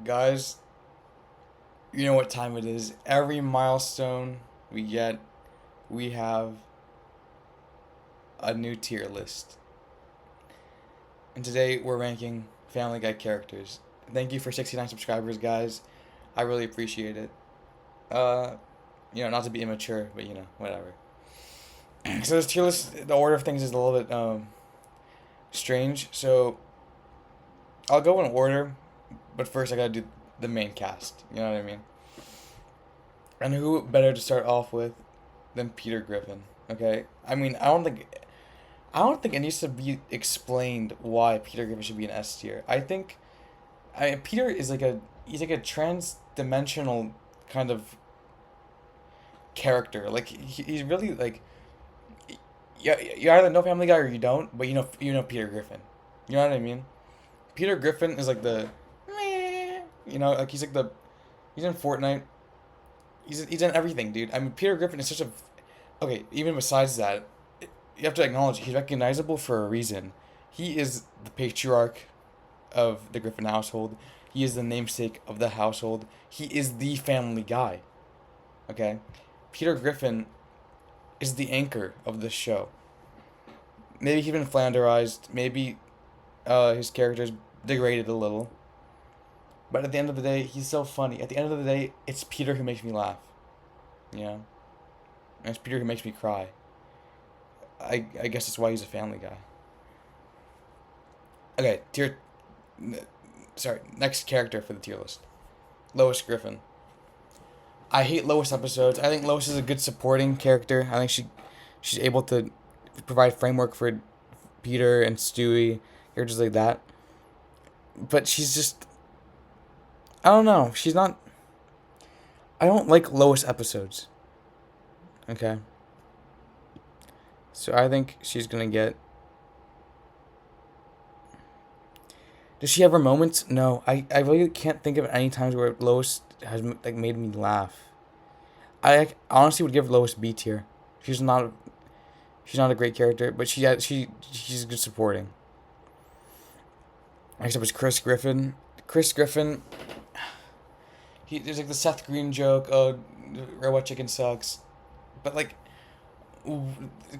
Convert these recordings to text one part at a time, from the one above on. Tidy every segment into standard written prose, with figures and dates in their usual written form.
Guys, you know what time it is. Every milestone we get, we have a new tier list. And today we're ranking Family Guy characters. Thank you for 69 subscribers, guys. I really appreciate it. Uh, not to be immature, but whatever. So this tier list, the order of things is a little bit strange. So I'll go in order, but first I gotta do the main cast. You know what I mean? And who better to start off with than Peter Griffin? Okay, I mean I don't think it needs to be explained why Peter Griffin should be an S tier. Peter is he's like a trans-dimensional kind of character. Like he's really like you either know Family Guy or you don't, but you know Peter Griffin. You know what I mean? Peter Griffin is like the like he's in Fortnite. He's in everything, dude. I mean, Peter Griffin is such a okay. Even besides that, you have to acknowledge he's recognizable for a reason. He is the patriarch of the Griffin household. He is the namesake of the household. He is the family guy. Okay, Peter Griffin is the anchor of this show. Maybe he's been flanderized. Maybe his character's degraded a little. But at the end of the day, he's so funny. At the end of the day, it's Peter who makes me laugh. You know? And it's Peter who makes me cry. I guess that's why he's a family guy. Okay, next character for the tier list. Lois Griffin. I hate Lois episodes. I think Lois is a good supporting character. I think she's able to provide framework for Peter and Stewie, characters like that. But she's just I don't know. She's not I don't like Lois episodes. Okay. So I think she's gonna get. Does she have her moments? No, I really can't think of any times where Lois has like made me laugh. Honestly would give Lois B tier. She's not she's not a great character, but she's good supporting. Next up is Chris Griffin. Chris Griffin. There's like the Seth Green joke. Oh, robot chicken sucks, but like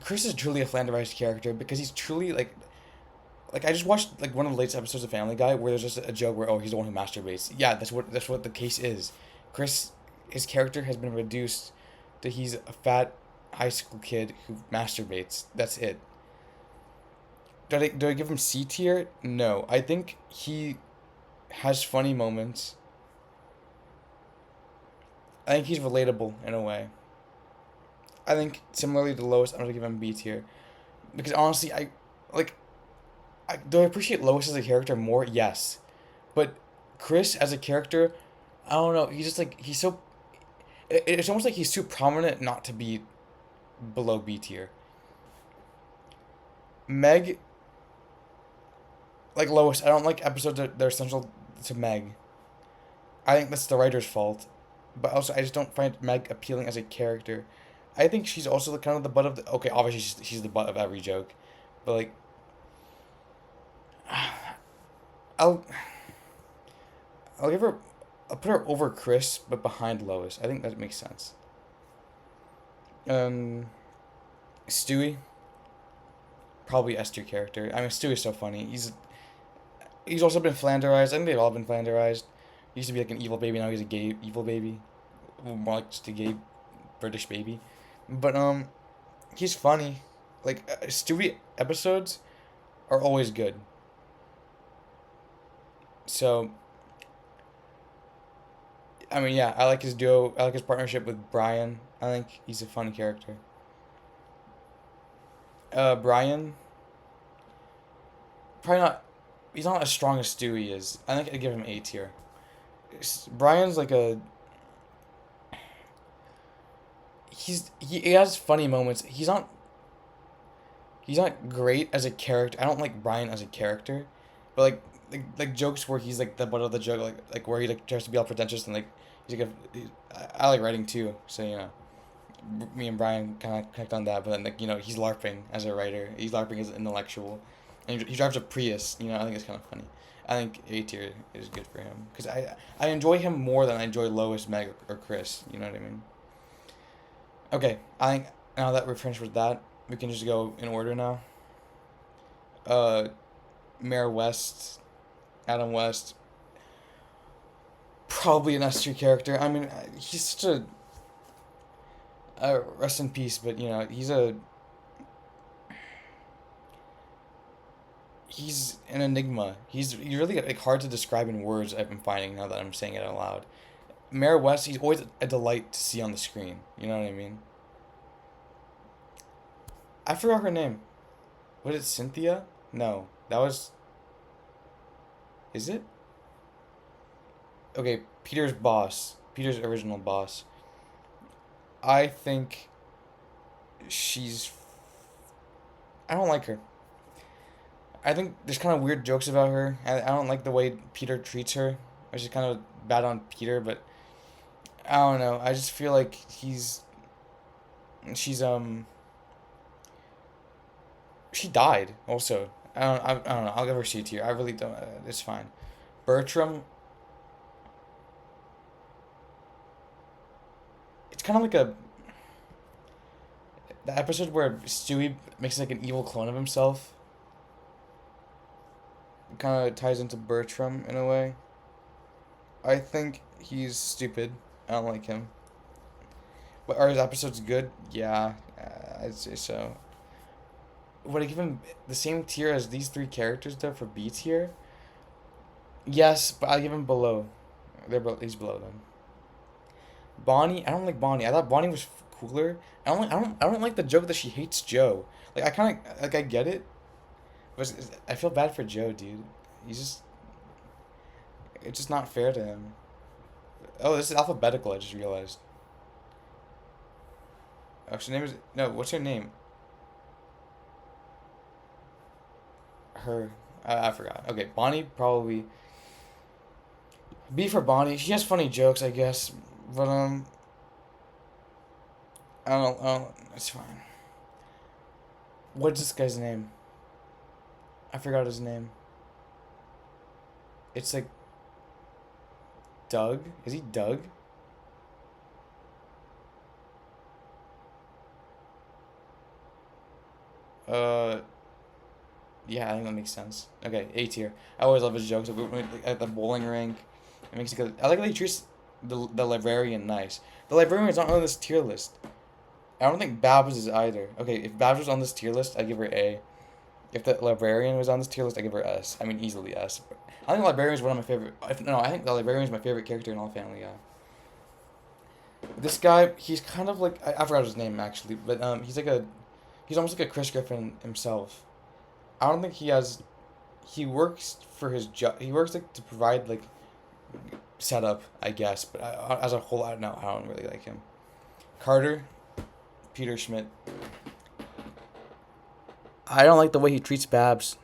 Chris is truly a flanderized character because he's truly like I just watched like one of the latest episodes of Family Guy where there's just a joke where he's the one who masturbates. Yeah, that's what the case is. Chris, his character has been reduced to he's a fat high school kid who masturbates. That's it. Do I give him C tier? No, I think he has funny moments. I think he's relatable in a way. I think similarly to Lois, I'm gonna give him B tier because honestly, like do I appreciate Lois as a character more? Yes, but Chris as a character, I don't know. He's just like he's so. It's almost like he's too prominent not to be below B tier. Meg, like Lois, I don't like episodes that are essential to Meg. I think that's the writer's fault, but also I just don't find Meg appealing as a character. I think she's also the kind of the butt of the. Okay, obviously she's the butt of every joke, but like I'll I'll give her I'll put her over Chris but behind Lois. I think that makes sense. Um Stewie, probably S tier character. I mean Stewie's so funny. He's also been flanderized. I think they've all been flanderized. He used to be like an evil baby, now he's a gay evil baby. Well, more like just a gay British baby. But he's funny. Like Stewie episodes are always good. So I mean, yeah, I like his duo. I like his partnership with Brian. I think he's a fun character. Brian, probably not. He's not as strong as Stewie is. I think I'd give him A tier. Brian's like a. He has funny moments. He's not great as a character. I don't like Brian as a character, but like jokes where he's like the butt of the joke, like where he like tries to be all pretentious and like he's like I like writing too, so me and Brian kind of connect on that. But then like he's larping as a writer. He's larping as an intellectual, and he drives a Prius. I think it's kind of funny. I think A tier is good for him because I enjoy him more than I enjoy Lois, Meg, or Chris. You know what I mean? Okay, I think now that we're finished with that, we can just go in order now. Uh, Mayor West, Adam West, probably an S tier character. I mean, he's such a rest in peace, but you know he's an enigma. He's really like hard to describe in words. I've been finding now that I'm saying it out loud. Mayor West, he's always a delight to see on the screen. You know what I mean? I forgot her name. Was it Cynthia? No, that was. Is it? Okay, Peter's boss. Peter's original boss. I think she's. I don't like her. I think there's kind of weird jokes about her. I don't like the way Peter treats her, which is kind of bad on Peter, but I don't know. I just feel like she's. She died also. I don't know. I'll give her C tier. I really don't. It's fine. Bertram. It's kind of like the episode where Stewie makes like an evil clone of himself. Kind of ties into Bertram in a way. I think he's stupid. I don't like him. But are his episodes good? Yeah, I'd say so. Would I give him the same tier as these three characters though for B tier? Yes, but I'll give him below. He's below them. Bonnie, I don't like Bonnie. I thought Bonnie was cooler. I don't like the joke that she hates Joe. Like I kind of like I get it, but I feel bad for Joe, dude. He's just it's just not fair to him. Oh, this is alphabetical. I just realized. Oh, her name is no. What's her name? Her. I forgot. Okay, Bonnie probably. B for Bonnie. She has funny jokes, I guess, but I don't. It's fine. What's this guy's name? I forgot his name. It's like Doug. Is he Doug? Uh, yeah, I think that makes sense. Okay, A tier. I always love his jokes at the bowling rink. It makes it good. I like how he treats the librarian nice. The librarian's not on this tier list. I don't think Babs is either. Okay, if Babs was on this tier list, I'd give her A. If the librarian was on this tier list, I'd give her S. I mean, easily S. I think the librarian is one of my favorite. No, I think the librarian is my favorite character in all Family Guy. This guy, he's kind of like I forgot his name actually, but he's almost like a Chris Griffin himself. I don't think he has. He works for his job. He works like to provide like setup, I guess. But as a whole, I don't know. I don't really like him. Carter, Peter Schmidt. I don't like the way he treats Babs.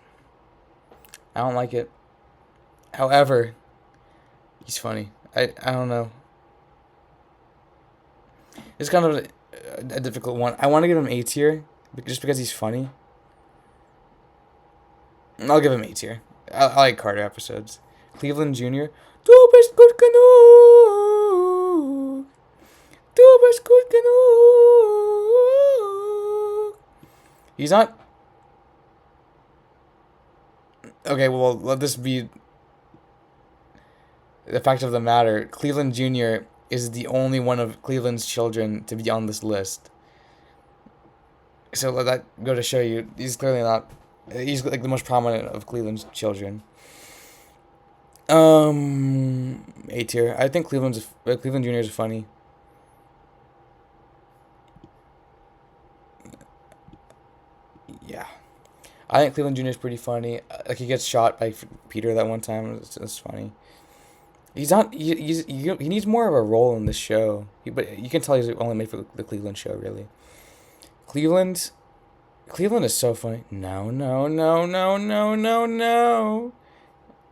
I don't like it. However, he's funny. I don't know. It's kind of a difficult one. I want to give him A tier just because he's funny. I'll give him A tier. I like Carter episodes. Cleveland Jr. Du bist gut genug. Du bist gut genug. He's not. Okay, well, let this be the fact of the matter. Cleveland Jr. is the only one of Cleveland's children to be on this list. So let that go to show you, he's clearly not. He's like the most prominent of Cleveland's children. A tier. I think Cleveland Jr. is funny. Yeah, I think Cleveland Jr. is pretty funny. Like he gets shot by Peter that one time. It's funny. He's not. He needs more of a role in this show. But you can tell he's only made for the Cleveland show, really. Cleveland is so funny. No, no, no, no, no, no, no.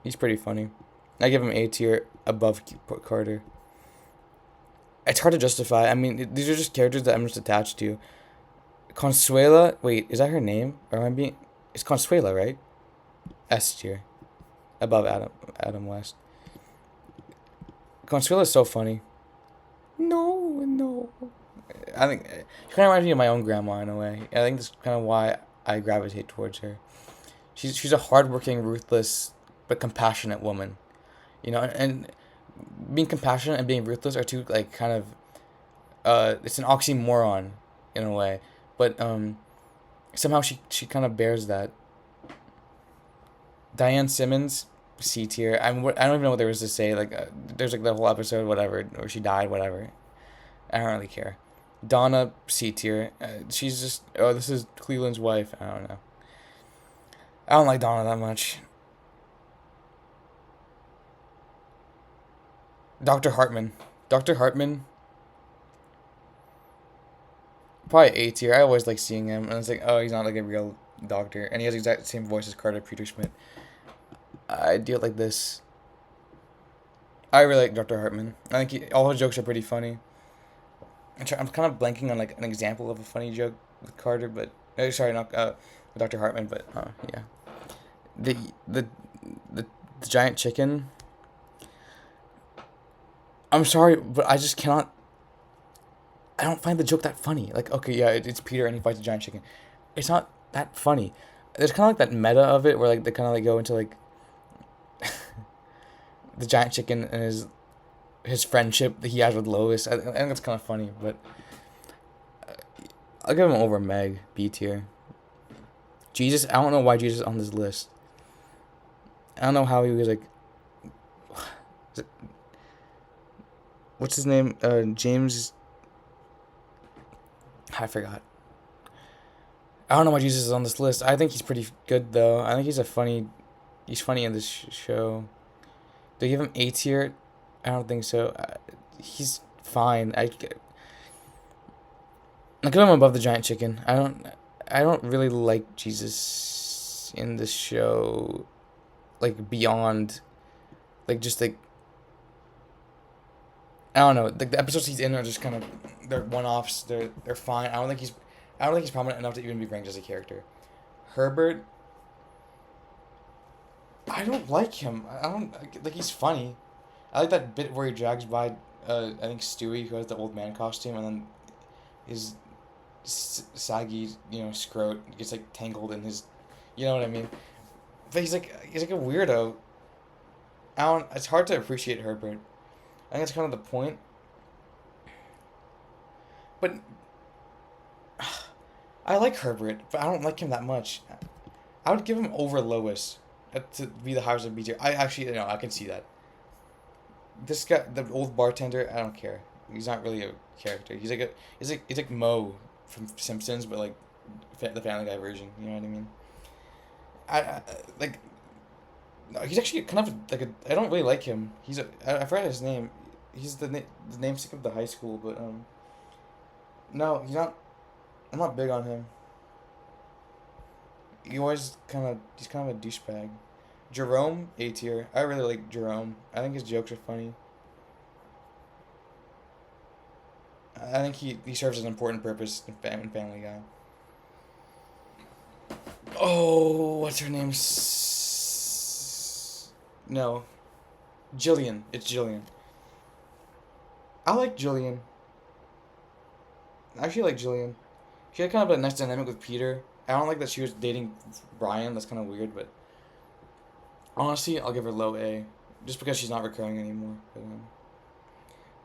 He's pretty funny. I give him A tier above Carter. It's hard to justify. I mean, these are just characters that I'm just attached to. Consuela. Wait, is that her name? Or am I being? It's Consuela, right? S tier. above Adam West. Consuelo is so funny. No, no. I think she kind of reminds me of my own grandma in a way. I think that's kind of why I gravitate towards her. She's a hardworking, ruthless, but compassionate woman. You know, and being compassionate and being ruthless are two like kind of it's an oxymoron in a way, but somehow she kind of bears that. Diane Simmons, C tier. I don't even know what there was to say. Like, there's like the whole episode, whatever, or she died, whatever. I don't really care. Donna, C tier. She's just, oh, this is Cleveland's wife. I don't know. I don't like Donna that much. Dr. Hartman. Dr. Hartman, probably A tier. I always like seeing him, and it's like, oh, he's not like a real doctor, and he has the exact same voice as Carter Peter Schmidt. I do it like this. I really like Dr. Hartman. I think all his jokes are pretty funny. I'm kind of blanking on like an example of a funny joke with Carter, but sorry, not with Dr. Hartman, but yeah. The the the the giant chicken. I'm sorry, but I just cannot. I don't find the joke that funny. Like, okay, yeah, it's Peter and he fights a giant chicken. It's not that funny. There's kind of like that meta of it where like they kind of like go into like the giant chicken and his friendship that he has with Lois. I think it's kind of funny, but I'll give him over Meg, B tier. Jesus, I don't know why Jesus is on this list. I don't know how he was like. What's his name? James. I forgot. I don't know why Jesus is on this list. I think he's pretty good though. I think he's funny in this show. Do you give him A tier? I don't think so. He's fine. I give him above the giant chicken. I don't really like Jesus in this show, like beyond, like just like. I don't know. Like the episodes he's in are just kind of they're one offs. They're fine. I don't think he's prominent enough to even be ranked as a character. Herbert. I don't like him. I don't like he's funny. I like that bit where he drags by I think Stewie, who has the old man costume, and then his saggy, scrote gets like tangled in his, you know what I mean. But he's like a weirdo. I don't. It's hard to appreciate Herbert. I think that's kind of the point. But I like Herbert, but I don't like him that much. I would give him over Lois to be the highest of B tier. I actually, I can see that. This guy, the old bartender, I don't care. He's not really a character. He's like Mo from Simpsons, but like the Family Guy version. You know what I mean? I like. No, he's actually kind of like a. I don't really like him. I forgot his name. He's the namesake of the high school, but no, he's not. I'm not big on him. He's kind of a douchebag. Jerome, A tier. I really like Jerome. I think his jokes are funny. I think he serves an important purpose in Family Guy. Oh, what's her name? No, Jillian. It's Jillian. I like Jillian. I actually like Jillian. She had kind of a nice dynamic with Peter. I don't like that she was dating Brian. That's kind of weird, but honestly, I'll give her low A, just because she's not recurring anymore. But,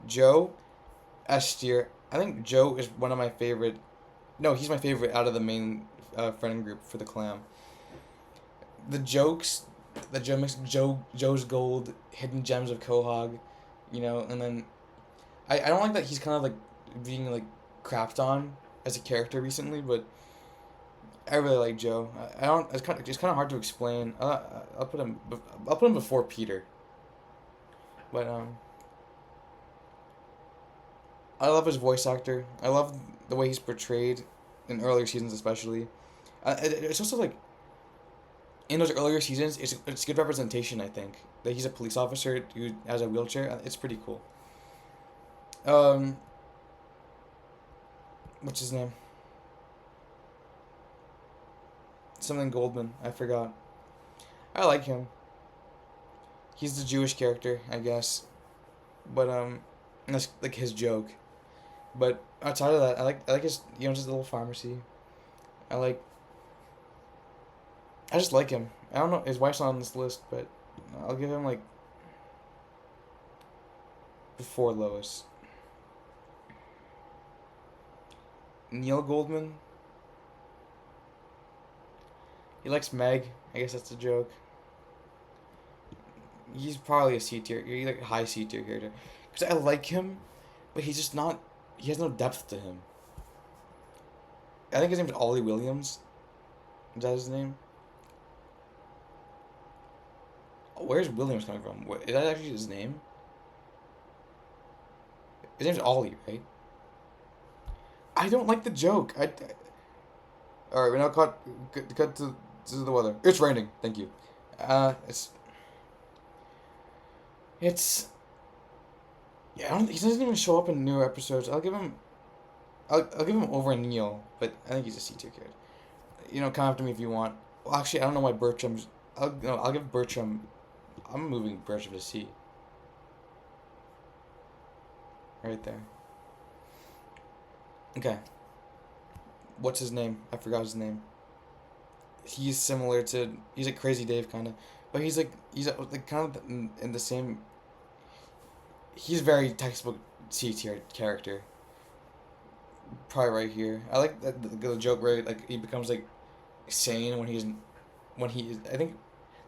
Joe, S tier. I think Joe is one of my favorite. No, he's my favorite out of the main friend group for the clam. The jokes that Joe makes, Joe's Gold, Hidden Gems of Quahog, and then I don't like that he's kind of like being like crapped on as a character recently, but I really like Joe. I don't. It's kind of hard to explain. I'll put him before Peter. But I love his voice actor. I love the way he's portrayed in earlier seasons, especially. It's also like in those earlier seasons, it's good representation. I think that he's a police officer who has a wheelchair. It's pretty cool. What's his name? Something Goldman. I forgot. I like him. He's the Jewish character, I guess. But that's like his joke. But outside of that, I like his his little pharmacy. I like I just like him. I don't know his wife's not on this list, but I'll give him like before Lois. Neil Goldman. He likes Meg. I guess that's a joke. He's probably a C tier. He's like a high C tier character. Because I like him, but he's just not. He has no depth to him. I think his name's Ollie Williams. Is that his name? Where's Williams coming from? Is that actually his name? His name's Ollie, right? I don't like the joke. All right, we now cut to the weather. It's raining. Thank you. It's yeah. He doesn't even show up in newer episodes. I'll give him over Neil, but I think he's a C tier kid. Come after me if you want. Well, actually, I don't know why Bertram's. I'll give Bertram. I'm moving Bertram to C. Right there. Okay. What's his name? I forgot his name. He's similar to. He's like Crazy Dave kind of, but he's like kind of in the same. He's very textbook C tier character. Probably right here. I like the joke where like he becomes like sane when he is. I think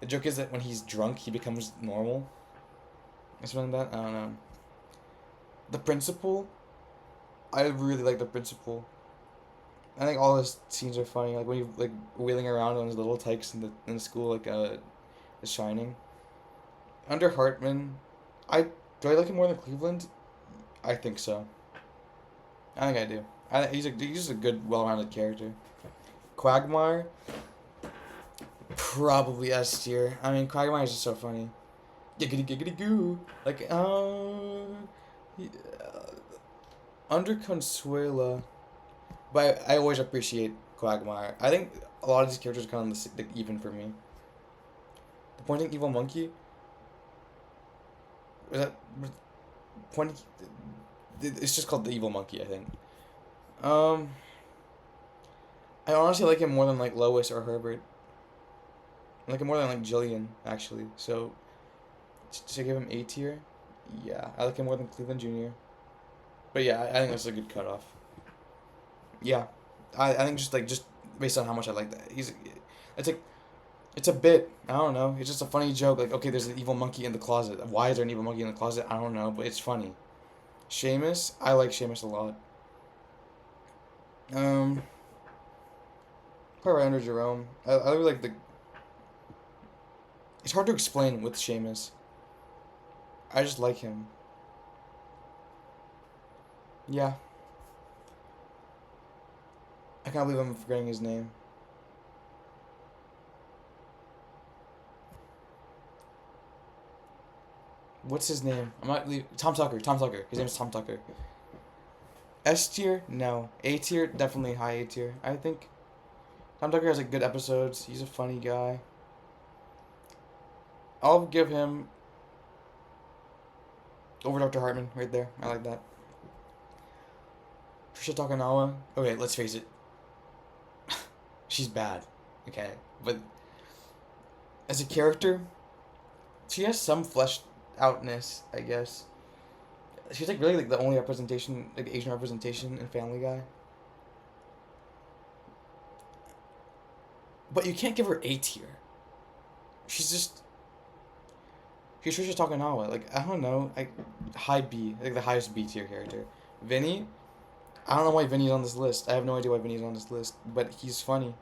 the joke is that when he's drunk he becomes normal. Or something like that. I don't know. The principal. I really like the principal. I think all his scenes are funny. Like when he like wheeling around on his little tykes in the school like The Shining. Under Hartman, do I like him more than Cleveland? I think so. I think I do. He's just a good, well-rounded character. Quagmire, probably S tier. I mean, Quagmire is just so funny. Giggity giggity goo. Like he- under Consuela, but I always appreciate Quagmire. I think a lot of these characters are kind of like even for me. The Pointing Evil Monkey. Is that pointing? It's just called the Evil Monkey, I think. Um, I honestly like him more than like Lois or Herbert. I like him more than like Jillian actually. So, should I give him A tier? Yeah, I like him more than Cleveland Jr. But yeah, I think that's a good cutoff. Yeah, I think just based on how much I like that it's like it's a bit. I don't know. It's just a funny joke. Like okay, there's an evil monkey in the closet. Why is there an evil monkey in the closet? I don't know, but it's funny. Seamus, I like Seamus a lot. Um, Probably right under Jerome. I really like the. It's hard to explain with Seamus. I just like him. Yeah. I can't believe I'm forgetting his name. What's his name? I'm not leave. Tom Tucker. Tom Tucker. His name is Tom Tucker. S tier? No. A tier? Definitely high A tier. I think Tom Tucker has like good episodes. He's a funny guy. I'll give him over Dr. Hartman right there. I like that. Trisha Takanawa. Okay, let's face it. She's bad. Okay, but as a character, she has some fleshed outness, I guess. She's like really like the only representation, like Asian representation in Family Guy. But you can't give her A tier. She's just. She's Trisha Takanawa. Like I don't know, like high B, like the highest B tier character. Vinny. I don't know why Vinny's on this list. I have no idea why Vinny's on this list, but he's funny.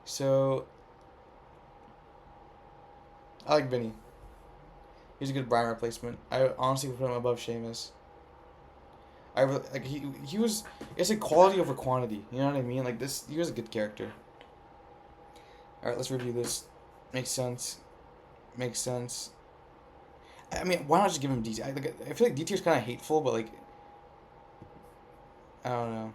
So I like Vinny. He's a good Brian replacement. I honestly would put him above Seamus. I really, like he was. It's like quality over quantity. You know what I mean? Like this, he was a good character. All right, let's review this. Makes sense. Makes sense. I mean, why not just give him D tier? I feel like D tier is kind of hateful, but like, I don't know.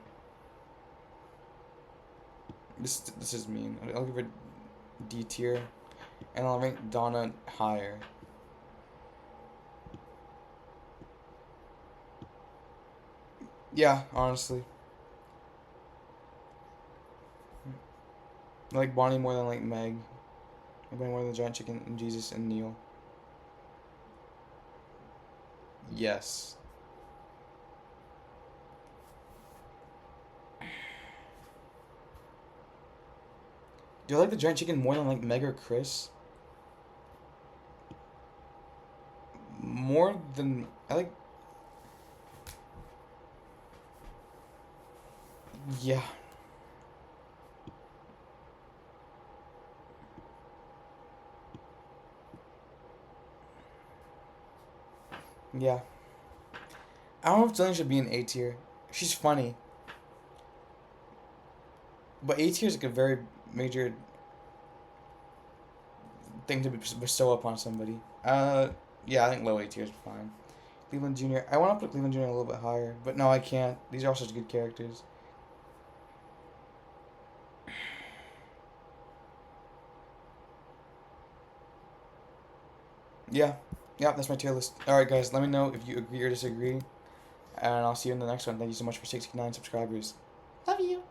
This is mean. I'll give it D tier, and I'll rank Donna higher. Yeah, honestly. I like Bonnie more than like Meg. I like more than the Giant Chicken and Jesus and Neil. Yes. Do I like the Giant Chicken more than like Meg or Chris? More than I like. Yeah. Yeah. I don't know if Jillian should be in A tier. She's funny, but A tier is like a very major thing to bestow upon somebody. Yeah, I think low A tier is fine. Cleveland Jr. I want to put Cleveland Jr. a little bit higher, but no, I can't. These are all such good characters. Yeah, yeah, that's my tier list. All right, guys, let me know if you agree or disagree, and I'll see you in the next one. Thank you so much for 69 subscribers. Love you.